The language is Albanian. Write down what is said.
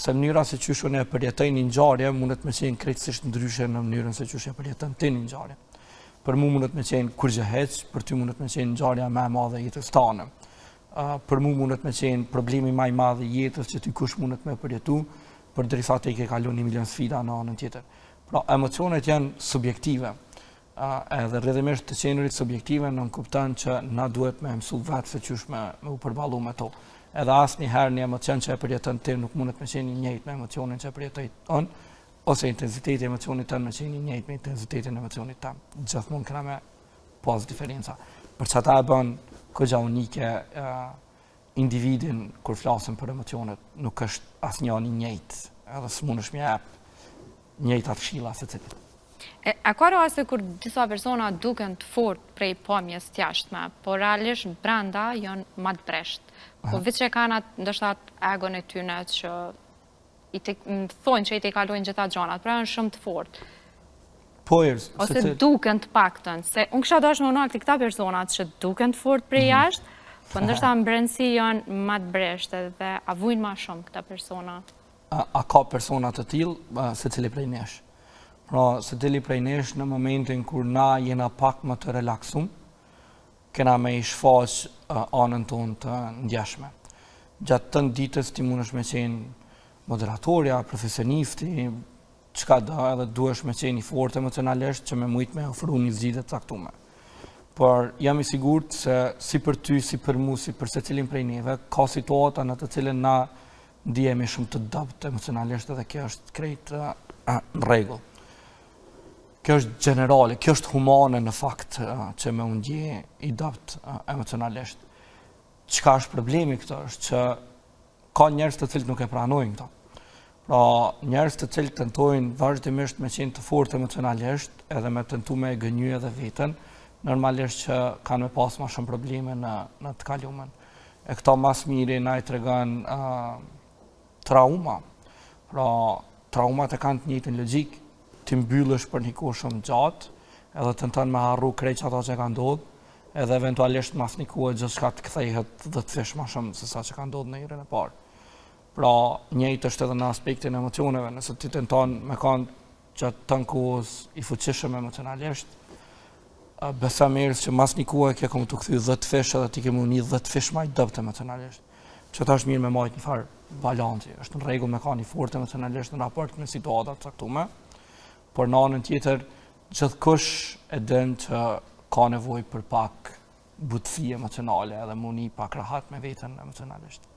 se mënyra se qysh unë e përjetoj një ngjarje mundet me qenë krejtësisht ndryshe në mënyrën se qysh e përjeton ti një ngjarje. Për mua mundet me qenë kur gjë heq, për ty mundet me qenë ngjarja më e madhe e jetës tane. Për mua mundet me qenë problemi më i madh i jetës që ty kush mundet me përjetu, përderisa ti ke kaluar 1 milion sfida në anën tjetër. Pra emocionet janë subjektive. Edhe rrjedhimisht të qenurit subjektive nën kupton që na duhet me mësu vetë se qysh me u përballu me to. Edhe asnjëherë një emocion që e përjeton ti nuk mundet me qenë i njëjtë me emocionin që e përjetoj unë, ose intensiteti i emocionit tënd me qenë i njëjtë me intensitetin e emocionit tim. Gjithmonë kena me pas diferenca. Për çata e bën goxha unike individin kur flasim për emocionet, nuk është asnjëri i njëjtë, edhe s'mundesh më jap njëjta fshilla secilit. A ka raste kur disa persona duken të fortë prej pamjes të jashtme, por realisht brenda janë më të breshtë. Po veç e kanë ndoshta egon e tyre që thonë që i te kalojnë gjitha gjanat, pra janë shumë të fortë. Ose duken të paktën, se unë kisha dashur me këta personat që duken të fortë prej jashtë, po ndoshta në brendësi janë më të breshtë dhe avujnë më shumë këta persona. A ka persona të tillë secili prej nesh? Pra, secili prej nesh në momentin kur na jena pak më të relaksum, kena me i shfaq anën tonë të ndjeshme. Gjatë të ditës ti mundesh me qenë moderatorja, profesionisti, çka do, edhe duhesh me qenë i fortë emocionalisht që me mujt me ofru një zgjidhje të caktuar. Por jam i sigurt se si për ty, si për mua, si për secilin prej neve, ka situata në të cilën na ndihemi shumë të dobët emocionalisht dhe kjo është krejt në rregull. Kjo është generale, kjo është humane në fakt që me unë ndje i dobët emocionalisht. Çka është problemi këto është që ka njerëz të cilët nuk e pranojnë këto. Pra, njerëz të cilët tentojnë vazhdimisht me qenë të fortë emocionalisht edhe me tentu me gënjy edhe veten, normalisht që kanë me pas më shumë probleme në të kalumen. E këto mas miri na i tregon trauma. Pra, traumat e kanë të njëjtën logjik. Ti mbyllësh për një kohë shumë gjatë, edhe tenton me harru krejt ato që ka ndodhur, edhe eventualisht mas një kohë gjithçka të kthehet dhe të thesh më shumë se sa që ka ndodhur në herën e parë. Pra, njëjtë është edhe në aspektin e emocioneve, nëse ti tenton me kanë gjatë të kohës i fuqishëm emocionalisht, besa mirë që mas një kohë ke komu të kthy 10 fish edhe ti ke muni 10 fish më i dobët emocionalisht. Që ta është mirë me majt një farë balanci, është në rregull me kanë i fortë emocionalisht në raport me situata të caktuara. Por në anën tjetër, gjithkush e din që ka nevojë për pak butësi emocionale edhe muni pak rahat me veten emocionalisht.